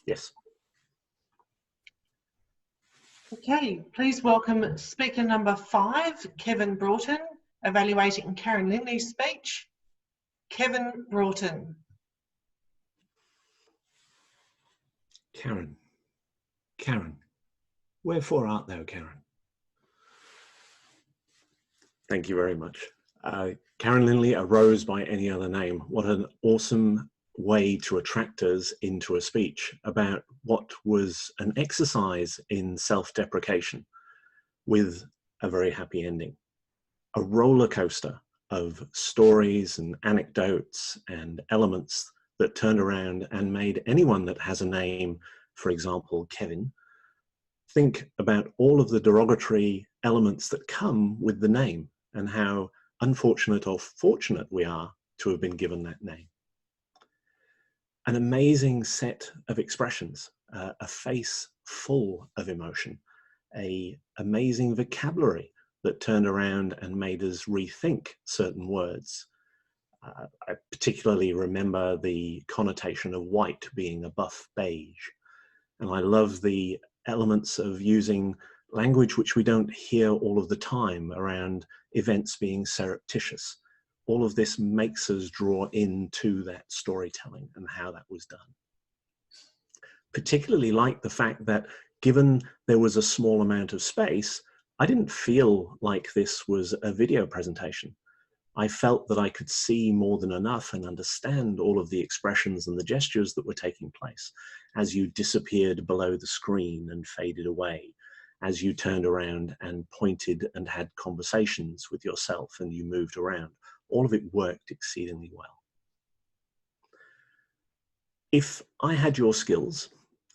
Yes. Okay, please welcome speaker number 5, Kevin Broughton, evaluating Karen Linley's speech. Kevin Broughton. Karen, wherefore art thou, Karen? Thank you very much. Karen Linley, a rose by any other name. What an awesome way to attract us into a speech about what was an exercise in self-deprecation with a very happy ending. A roller coaster of stories and anecdotes and elements that turned around and made anyone that has a name, for example, Kevin, think about all of the derogatory elements that come with the name and how unfortunate or fortunate we are to have been given that name. An amazing set of expressions, a face full of emotion, an amazing vocabulary that turned around and made us rethink certain words. I particularly remember the connotation of white being a buff beige. And I love the elements of using language which we don't hear all of the time around events being surreptitious. All of this makes us draw into that storytelling and how that was done. Particularly like the fact that given there was a small amount of space, I didn't feel like this was a video presentation. I felt that I could see more than enough and understand all of the expressions and the gestures that were taking place as you disappeared below the screen and faded away, as you turned around and pointed and had conversations with yourself and you moved around. All of it worked exceedingly well. If I had your skills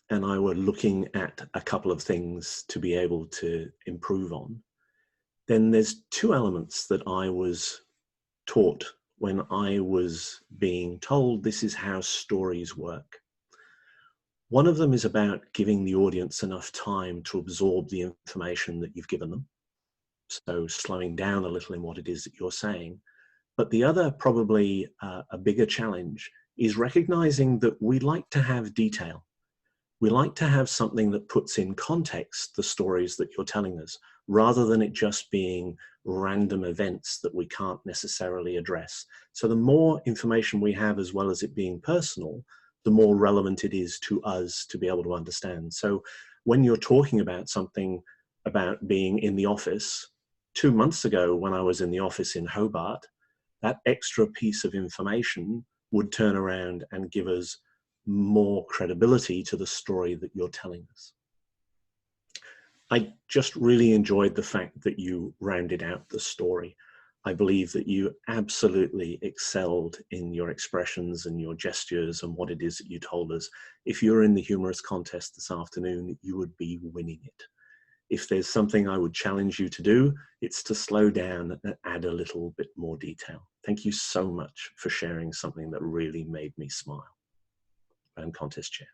and I were looking at a couple of things to be able to improve on, then there's two elements that I was taught when I was being told this is how stories work. One of them is about giving the audience enough time to absorb the information that you've given them. So slowing down a little in what it is that you're saying. But the other, probably a bigger challenge, is recognizing that we like to have detail. We like to have something that puts in context the stories that you're telling us, rather than it just being random events that we can't necessarily address. So the more information we have, as well as it being personal, the more relevant it is to us to be able to understand. So when you're talking about something about being in the office, 2 months ago when I was in the office in Hobart, that extra piece of information would turn around and give us more credibility to the story that you're telling us. I just really enjoyed the fact that you rounded out the story. I believe that you absolutely excelled in your expressions and your gestures and what it is that you told us. If you're in the humorous contest this afternoon, you would be winning it. If there's something I would challenge you to do, it's to slow down and add a little bit more detail. Thank you so much for sharing something that really made me smile. I'm Contest Chair.